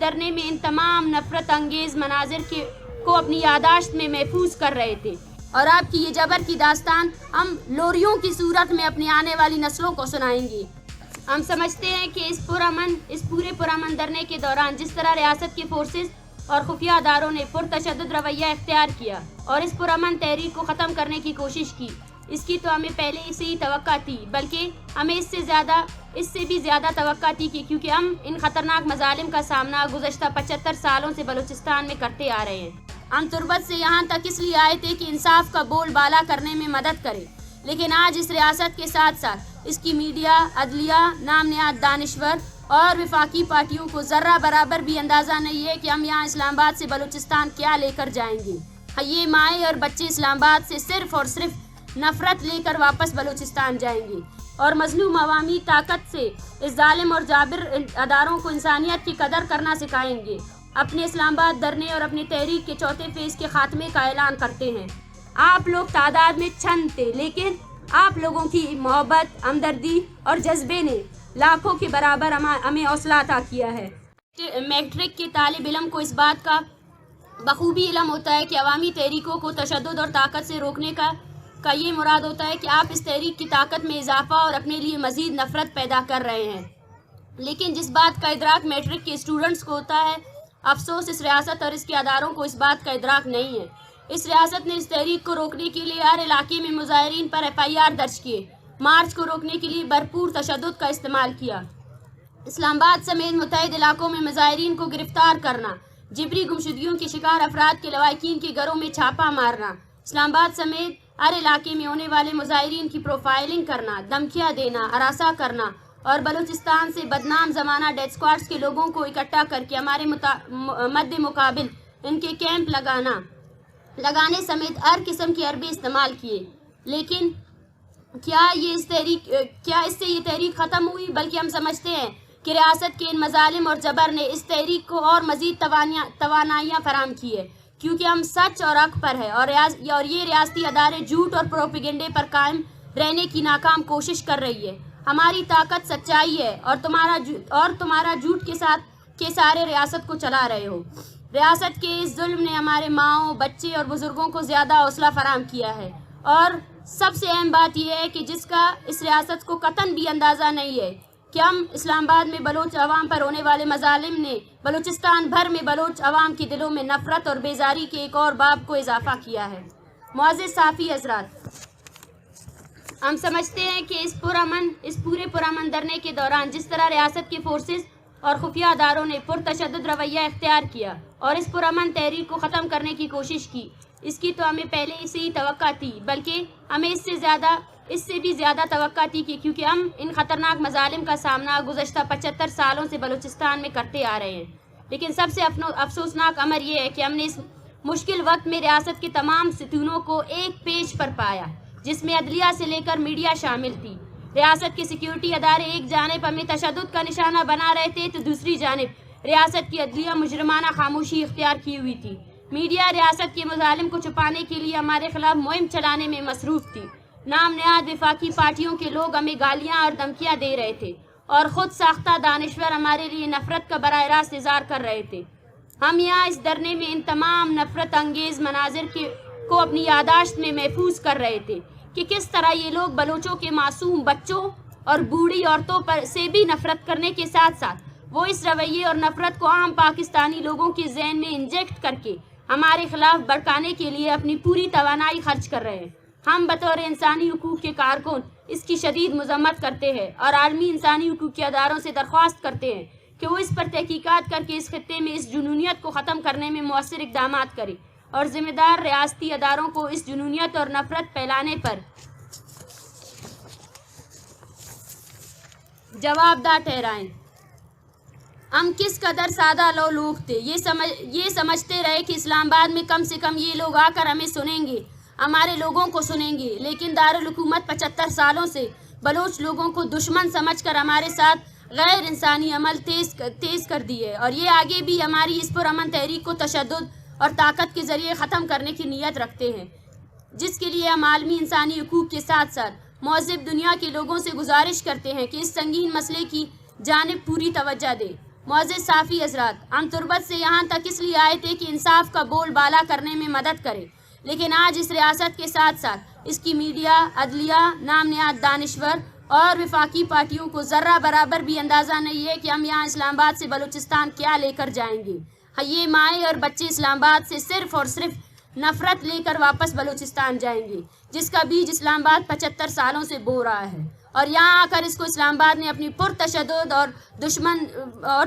دھرنے میں ان تمام نفرت انگیز مناظر کو اپنی یادداشت میں محفوظ کر رہے تھے، اور آپ کی یہ جبر کی داستان ہم لوریوں کی صورت میں اپنی آنے والی نسلوں کو سنائیں گے۔ ہم سمجھتے ہیں کہ اس پورے پرامن دھرنے کے دوران جس طرح ریاست کے فورسز اور خفیہ اداروں نے پرتشدد رویہ اختیار کیا اور اس پرامن تحریک کو ختم کرنے کی کوشش کی، اس کی تو ہمیں پہلے سے ہی توقع تھی، بلکہ ہمیں اس سے بھی زیادہ توقع تھی کہ کیونکہ ہم ان خطرناک مظالم کا سامنا گزشتہ 75 سالوں سے بلوچستان میں کرتے آ رہے ہیں۔ ہم تربت سے یہاں تک اس لیے آئے تھے کہ انصاف کا بول بالا کرنے میں مدد کرے، لیکن آج اس ریاست کے ساتھ ساتھ اس کی میڈیا، عدلیہ، نام نہاد دانشور اور وفاقی پارٹیوں کو ذرہ برابر بھی اندازہ نہیں ہے کہ ہم یہاں اسلام آباد سے بلوچستان کیا لے کر جائیں گے۔ یہ مائیں اور بچے اسلام آباد سے صرف اور صرف نفرت لے کر واپس بلوچستان جائیں گے اور مظلوم عوامی طاقت سے اس ظالم اور جابر اداروں کو انسانیت کی قدر کرنا سکھائیں گے۔ اپنے اسلام آباد دھرنے اور اپنی تحریک کے چوتھے فیز کے خاتمے کا اعلان کرتے ہیں۔ آپ لوگ تعداد میں چند تھے، لیکن آپ لوگوں کی محبت، ہمدردی اور جذبے نے لاکھوں کے برابر ہمیں حوصلہ عطا کیا ہے۔ میٹرک کے طالب علم کو اس بات کا بخوبی علم ہوتا ہے کہ عوامی تحریکوں کو تشدد اور طاقت سے روکنے کا یہ مراد ہوتا ہے کہ آپ اس تحریک کی طاقت میں اضافہ اور اپنے لیے مزید نفرت پیدا کر رہے ہیں، لیکن جس بات کا ادراک میٹرک کے اسٹوڈنٹس کو ہوتا ہے، افسوس اس ریاست اور اس کے اداروں کو اس بات کا ادراک نہیں ہے۔ اس ریاست نے اس تحریک کو روکنے کے لیے ہر علاقے میں مظاہرین پر FIR درج کیے، مارچ کو روکنے کے لیے بھرپور تشدد کا استعمال کیا، اسلام آباد سمیت متعدد علاقوں میں مظاہرین کو گرفتار کرنا، جبری گمشدگیوں کے شکار افراد کے لواحقین کے گھروں میں چھاپہ مارنا، اسلام آباد سمیت ہر علاقے میں ہونے والے مظاہرین کی پروفائلنگ کرنا، دھمکیاں دینا، ہراساں کرنا اور بلوچستان سے بدنام زمانہ ڈیتھ اسکواڈز کے لوگوں کو اکٹھا کر کے ہمارے مد مقابل ان کے کیمپ لگانے سمیت ہر قسم کی حربے استعمال کیے۔ لیکن کیا اس سے یہ تحریک ختم ہوئی؟ بلکہ ہم سمجھتے ہیں کہ ریاست کے ان مظالم اور جبر نے اس تحریک کو اور مزید توانائیاں فراہم کی ہے، کیونکہ ہم سچ اور حق پر ہے اور یہ ریاستی ادارے جھوٹ اور پروپیگنڈے پر قائم رہنے کی ناکام کوشش کر رہی ہے۔ ہماری طاقت سچائی ہے اور تمہارا جھوٹ کے سارے ریاست کو چلا رہے ہو۔ ریاست کے اس ظلم نے ہمارے ماؤں، بچے اور بزرگوں کو زیادہ حوصلہ فراہم کیا ہے، اور سب سے اہم بات یہ ہے کہ جس کا اس ریاست کو قطعاً بھی اندازہ نہیں ہے کہ ہم اسلام آباد میں بلوچ عوام پر ہونے والے مظالم نے بلوچستان بھر میں بلوچ عوام کے دلوں میں نفرت اور بیزاری کے ایک اور باب کو اضافہ کیا ہے۔ معزز صحافی حضرات، ہم سمجھتے ہیں کہ اس پورے پرامن دھرنے کے دوران جس طرح ریاست کے فورسز اور خفیہ اداروں نے پرتشدد رویہ اختیار کیا اور اس پرامن تحریک کو ختم کرنے کی کوشش کی، اس کی تو ہمیں پہلے سے ہی توقع تھی، بلکہ ہمیں اس سے بھی زیادہ توقع تھی کہ کیونکہ ہم ان خطرناک مظالم کا سامنا گزشتہ 75 سالوں سے بلوچستان میں کرتے آ رہے ہیں۔ لیکن سب سے افسوسناک امر یہ ہے کہ ہم نے اس مشکل وقت میں ریاست کے تمام ستونوں کو ایک پیج پر پایا، جس میں عدلیہ سے لے کر میڈیا شامل تھی۔ ریاست کے سیکیورٹی ادارے ایک جانب ہمیں تشدد کا نشانہ بنا رہے تھے تو دوسری جانب ریاست کی عدلیہ مجرمانہ خاموشی اختیار کی ہوئی تھی۔ میڈیا ریاست کے مظالم کو چھپانے کے لیے ہمارے خلاف مہم چلانے میں مصروف تھی۔ نام نہاد وفاقی پارٹیوں کے لوگ ہمیں گالیاں اور دھمکیاں دے رہے تھے اور خود ساختہ دانشور ہمارے لیے نفرت کا براہ راست اظہار کر رہے تھے۔ ہم یہاں اس دھرنے میں ان تمام نفرت انگیز مناظر کو اپنی یادداشت میں محفوظ کر رہے تھے کہ کس طرح یہ لوگ بلوچوں کے معصوم بچوں اور بوڑھی عورتوں سے بھی نفرت کرنے کے ساتھ ساتھ وہ اس رویے اور نفرت کو عام پاکستانی لوگوں کے ذہن میں انجیکٹ کر کے ہمارے خلاف بھڑکانے کے لیے اپنی پوری توانائی خرچ کر رہے ہیں۔ ہم بطور انسانی حقوق کے کارکن اس کی شدید مذمت کرتے ہیں اور عالمی انسانی حقوق کے اداروں سے درخواست کرتے ہیں کہ وہ اس پر تحقیقات کر کے اس خطے میں اس جنونیت کو ختم کرنے میں مؤثر اقدامات کریں اور ذمہ دار ریاستی اداروں کو اس جنونیت اور نفرت پھیلانے پر جواب دہ ٹھہرائیں۔ ہم کس قدر سادہ لوگ تھے، یہ سمجھتے رہے کہ اسلام آباد میں کم سے کم یہ لوگ آ کر ہمیں سنیں گے، ہمارے لوگوں کو سنیں گے، لیکن دارالحکومت 75 سالوں سے بلوچ لوگوں کو دشمن سمجھ کر ہمارے ساتھ غیر انسانی عمل تیز کر دی ہے، اور یہ آگے بھی ہماری اس پرامن تحریک کو تشدد اور طاقت کے ذریعے ختم کرنے کی نیت رکھتے ہیں، جس کے لیے ہم عالمی انسانی حقوق کے ساتھ ساتھ مہذب دنیا کے لوگوں سے گزارش کرتے ہیں کہ اس سنگین مسئلے کی جانب پوری توجہ دے معزز صافی حضرات، ہم تربت سے یہاں تک اس لیے آئے تھے کہ انصاف کا بول بالا کرنے میں مدد کرے، لیکن آج اس ریاست کے ساتھ ساتھ اس کی میڈیا، عدلیہ، نام نہاد دانشور اور وفاقی پارٹیوں کو ذرہ برابر بھی اندازہ نہیں ہے کہ ہم یہاں اسلام آباد سے بلوچستان کیا لے کر جائیں گے۔ یہ مائیں اور بچے اسلام آباد سے صرف اور صرف نفرت لے کر واپس بلوچستان جائیں گے، جس کا بیج اسلام آباد 75 سالوں سے بو رہا ہے، اور یہاں آ کر اس کو اسلام آباد نے اپنی پرتشدد اور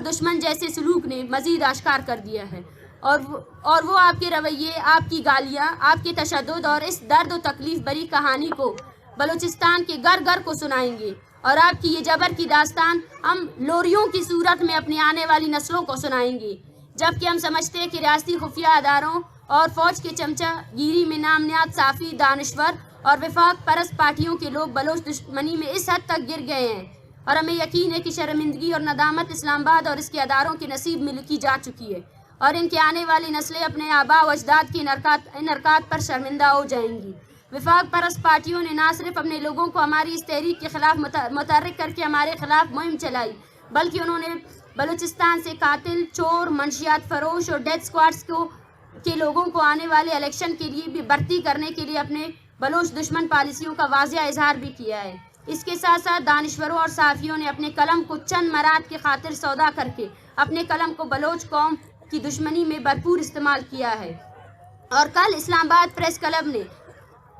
دشمن جیسے سلوک نے مزید آشکار کر دیا ہے، اور وہ آپ کے رویے، آپ کی گالیاں، آپ کے تشدد اور اس درد و تکلیف بری کہانی کو بلوچستان کے گھر گھر کو سنائیں گے، اور آپ کی یہ جبر کی داستان ہم لوریوں کی صورت میں اپنی آنے والی نسلوں کو سنائیں گے، جبکہ ہم سمجھتے ہیں کہ ریاستی خفیہ اداروں اور فوج کے چمچہ گیری میں نام نہاد صافی، دانشور اور وفاق پرست پارٹیوں کے لوگ بلوچ دشمنی میں اس حد تک گر گئے ہیں، اور ہمیں یقین ہے کہ شرمندگی اور ندامت اسلام آباد اور اس کے اداروں کے نصیب میں لکھی جا چکی ہے، اور ان کی آنے والی نسلیں اپنے آباء و اجداد کی ان حرکات پر شرمندہ ہو جائیں گی۔ وفاق پرست پارٹیوں نے نہ صرف اپنے لوگوں کو ہماری اس تحریک کے خلاف متحرک کر کے ہمارے خلاف مہم چلائی، بلکہ انہوں نے بلوچستان سے قاتل، چور، منشیات فروش اور ڈیتھ اسکواڈز کے لوگوں کو آنے والے الیکشن کے لیے بھی بھرتی کرنے کے لیے اپنے بلوچ دشمن پالیسیوں کا واضح اظہار بھی کیا ہے۔ اس کے ساتھ ساتھ دانشوروں اور صحافیوں نے اپنے قلم کو چند مراد کی خاطر سودا کر کے اپنے قلم کو بلوچ قوم کی دشمنی میں بھرپور استعمال کیا ہے، اور کل اسلام آباد پریس کلب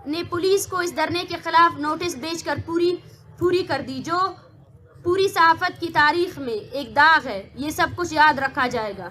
نے پولیس کو اس دھرنے کے خلاف نوٹس بھیج کر پوری کر دی، جو پوری صحافت کی تاریخ میں ایک داغ ہے۔ یہ سب کچھ یاد رکھا جائے گا۔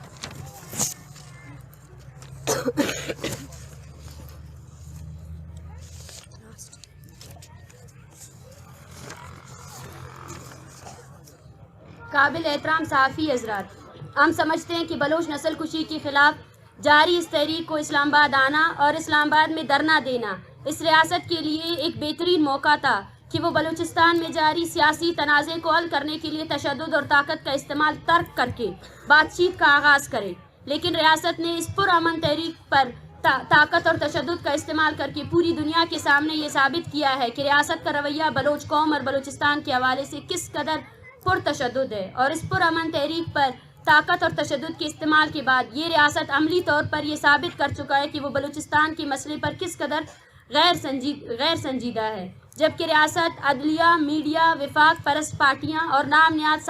قابل احترام صحافی حضرات، ہم سمجھتے ہیں کہ بلوچ نسل کشی کے خلاف جاری اس تحریک کو اسلام آباد آنا اور اسلام آباد میں دھرنا دینا اس ریاست کے لیے ایک بہترین موقع تھا کہ وہ بلوچستان میں جاری سیاسی تنازع کو حل کرنے کے لیے تشدد اور طاقت کا استعمال ترک کر کے بات چیت کا آغاز کرے، لیکن ریاست نے اس پرامن تحریک پر طاقت اور تشدد کا استعمال کر کے پوری دنیا کے سامنے یہ ثابت کیا ہے کہ ریاست کا رویہ بلوچ قوم اور بلوچستان کے حوالے سے کس قدر پرتشدد ہے، اور اس پرامن تحریک پر طاقت اور تشدد کے استعمال کے بعد یہ ریاست عملی طور پر یہ ثابت کر چکا ہے کہ وہ بلوچستان کے مسئلے پر کس قدر غیر سنجیدہ ہے، جبکہ ریاست، عدلیہ، میڈیا، وفاق پرست پارٹیاں اور نام نہاد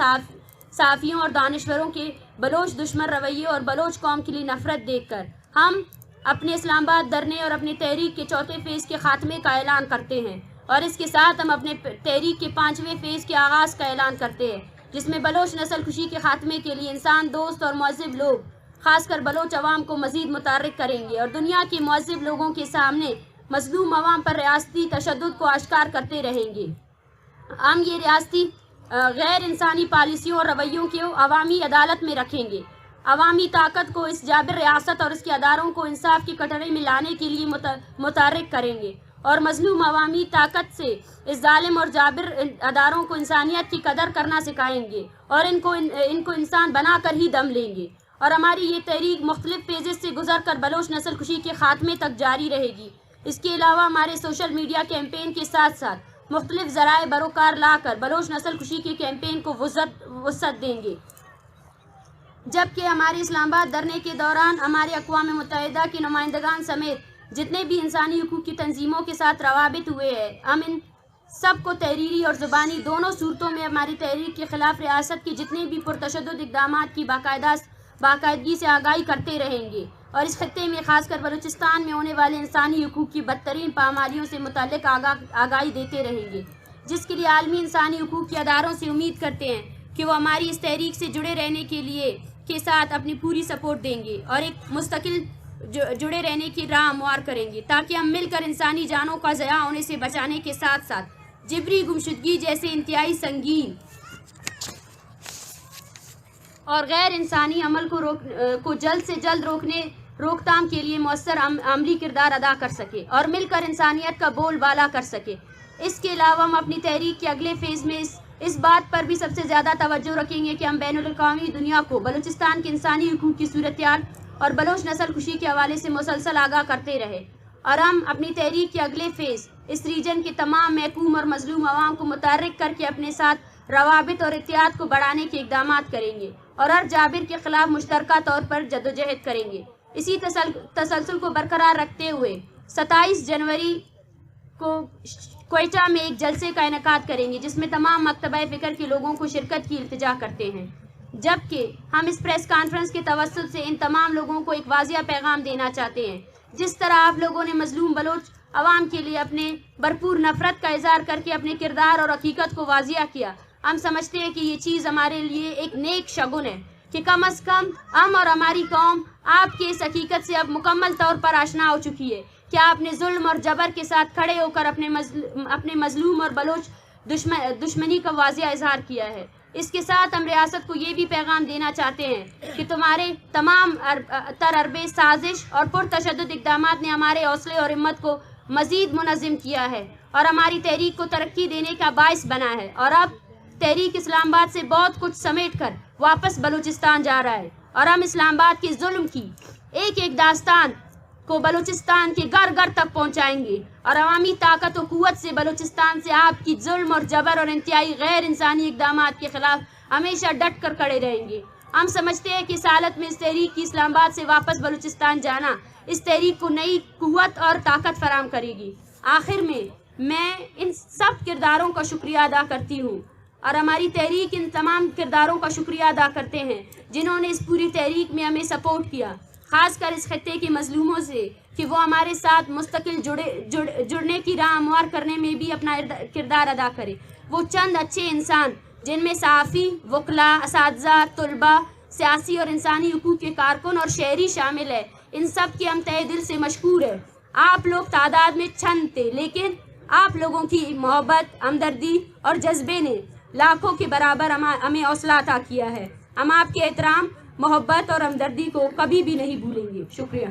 صحافیوں اور دانشوروں کے بلوچ دشمن رویے اور بلوچ قوم کے لیے نفرت دیکھ کر ہم اپنے اسلام آباد دھرنے اور اپنی تحریک کے چوتھے فیز کے خاتمے کا اعلان کرتے ہیں، اور اس کے ساتھ ہم اپنے تحریک کے 5ویں فیز کے آغاز کا اعلان کرتے ہیں، جس میں بلوچ نسل کشی کے خاتمے کے لیے انسان دوست اور مہذب لوگ خاص کر بلوچ عوام کو مزید متحرک کریں گے، اور دنیا کے مہذب لوگوں کے سامنے مظلوم عوام پر ریاستی تشدد کو آشکار کرتے رہیں گے۔ ہم یہ ریاستی غیر انسانی پالیسیوں اور رویوں کو عوامی عدالت میں رکھیں گے، عوامی طاقت کو اس جابر ریاست اور اس کے اداروں کو انصاف کی کٹڑے میں لانے کے لیے متحرک کریں گے، اور مظلوم عوامی طاقت سے اس ظالم اور جابر اداروں کو انسانیت کی قدر کرنا سکھائیں گے، اور ان کو انسان بنا کر ہی دم لیں گے، اور ہماری یہ تحریک مختلف فیزز سے گزر کر بلوچ نسل کشی کے خاتمے تک جاری رہے گی۔ اس کے علاوہ ہمارے سوشل میڈیا کیمپین کے ساتھ ساتھ مختلف ذرائع بروکار لا کر بلوچ نسل کشی کے کیمپین کو وسعت دیں گے، جبکہ ہمارے اسلام آباد دھرنے کے دوران ہمارے اقوام متحدہ کے نمائندگان سمیت جتنے بھی انسانی حقوق کی تنظیموں کے ساتھ روابط ہوئے ہیں، ہم ان سب کو تحریری اور زبانی دونوں صورتوں میں ہماری تحریک کے خلاف ریاست کے جتنے بھی پرتشدد اقدامات کی باقاعدگی سے آگاہی کرتے رہیں گے، اور اس خطے میں خاص کر بلوچستان میں ہونے والے انسانی حقوق کی بدترین پامالیوں سے متعلق آگاہی دیتے رہیں گے، جس کے لیے عالمی انسانی حقوق کے اداروں سے امید کرتے ہیں کہ وہ ہماری اس تحریک سے جڑے رہنے کے ساتھ اپنی پوری سپورٹ دیں گے، اور ایک مستقل جڑے رہنے کی راہ ہموار کریں گے، تاکہ ہم مل کر انسانی جانوں کا ضیاع ہونے سے بچانے کے ساتھ ساتھ جبری گمشدگی جیسے انتہائی سنگین اور غیر انسانی عمل کو جلد سے جلد روک تھام کے لیے مؤثر عملی کردار ادا کر سکے، اور مل کر انسانیت کا بول بالا کر سکے۔ اس کے علاوہ ہم اپنی تحریک کے اگلے فیز میں اس بات پر بھی سب سے زیادہ توجہ رکھیں گے کہ ہم بین الاقوامی دنیا کو بلوچستان کے انسانی حقوق کی صورتحال اور بلوچ نسل کشی کے حوالے سے مسلسل آگاہ کرتے رہے، اور ہم اپنی تحریک کے اگلے فیز اس ریجن کے تمام محکوم اور مظلوم عوام کو متحرک کر کے اپنے ساتھ روابط اور اتحاد کو بڑھانے کے اقدامات کریں گے اور ہر جابر کے خلاف مشترکہ طور پر جدوجہد کریں گے۔ اسی تسلسل کو برقرار رکھتے ہوئے 27 جنوری کو کوئٹہ میں ایک جلسے کا انعقاد کریں گے جس میں تمام مکتبہ فکر کے لوگوں کو شرکت کی التجا کرتے ہیں، جبکہ ہم اس پریس کانفرنس کے توسط سے ان تمام لوگوں کو ایک واضح پیغام دینا چاہتے ہیں۔ جس طرح آپ لوگوں نے مظلوم بلوچ عوام کے لیے اپنے بھرپور نفرت کا اظہار کر کے اپنے کردار اور حقیقت کو واضح کیا، ہم سمجھتے ہیں کہ یہ چیز ہمارے لیے ایک نیک شگن ہے کہ کم از کم ہم اور ہماری قوم آپ کی اس حقیقت سے اب مکمل طور پر آشنا ہو چکی ہے کہ آپ نے ظلم اور جبر کے ساتھ کھڑے ہو کر اپنے مظلوم اور بلوچ دشمنی کا واضح اظہار کیا ہے۔ اس کے ساتھ ہم ریاست کو یہ بھی پیغام دینا چاہتے ہیں کہ تمہارے تمام ترعربے سازش اور پرتشدد اقدامات نے ہمارے حوصلے اور ہمت کو مزید منظم کیا ہے اور ہماری تحریک کو ترقی دینے کا باعث بنا ہے، اور اب تحریک اسلام آباد سے بہت کچھ سمیٹ کر واپس بلوچستان جا رہا ہے، اور ہم اسلام آباد کے ظلم کی ایک ایک داستان کو بلوچستان کے گھر گھر تک پہنچائیں گے، اور عوامی طاقت و قوت سے بلوچستان سے آپ کی ظلم اور جبر اور انتہائی غیر انسانی اقدامات کے خلاف ہمیشہ ڈٹ کر کھڑے رہیں گے۔ ہم سمجھتے ہیں کہ اس حالت میں اس تحریک کی اسلام آباد سے واپس بلوچستان جانا اس تحریک کو نئی قوت اور طاقت فراہم کرے گی۔ آخر میں ان سب کرداروں کا شکریہ ادا کرتی ہوں، اور ہماری تحریک ان تمام کرداروں کا شکریہ ادا کرتے ہیں جنہوں نے اس پوری تحریک میں ہمیں سپورٹ کیا، خاص کر اس خطے کے مظلوموں سے کہ وہ ہمارے ساتھ مستقل جڑنے کی راہ ہموار کرنے میں بھی اپنا کردار ادا کرے۔ وہ چند اچھے انسان جن میں صحافی، وکلاء، اساتذہ، طلباء، سیاسی اور انسانی حقوق کے کارکن اور شہری شامل ہے، ان سب کی ہم تہہ دل سے مشکور ہیں۔ آپ لوگ تعداد میں چند تھے، لیکن آپ لوگوں کی محبت، ہمدردی اور جذبے نے لاکھوں کے برابر ہمیں حوصلہ عطا کیا ہے۔ ہم آپ کے احترام، محبت اور ہمدردی کو کبھی بھی نہیں بھولیں گے۔ شکریہ۔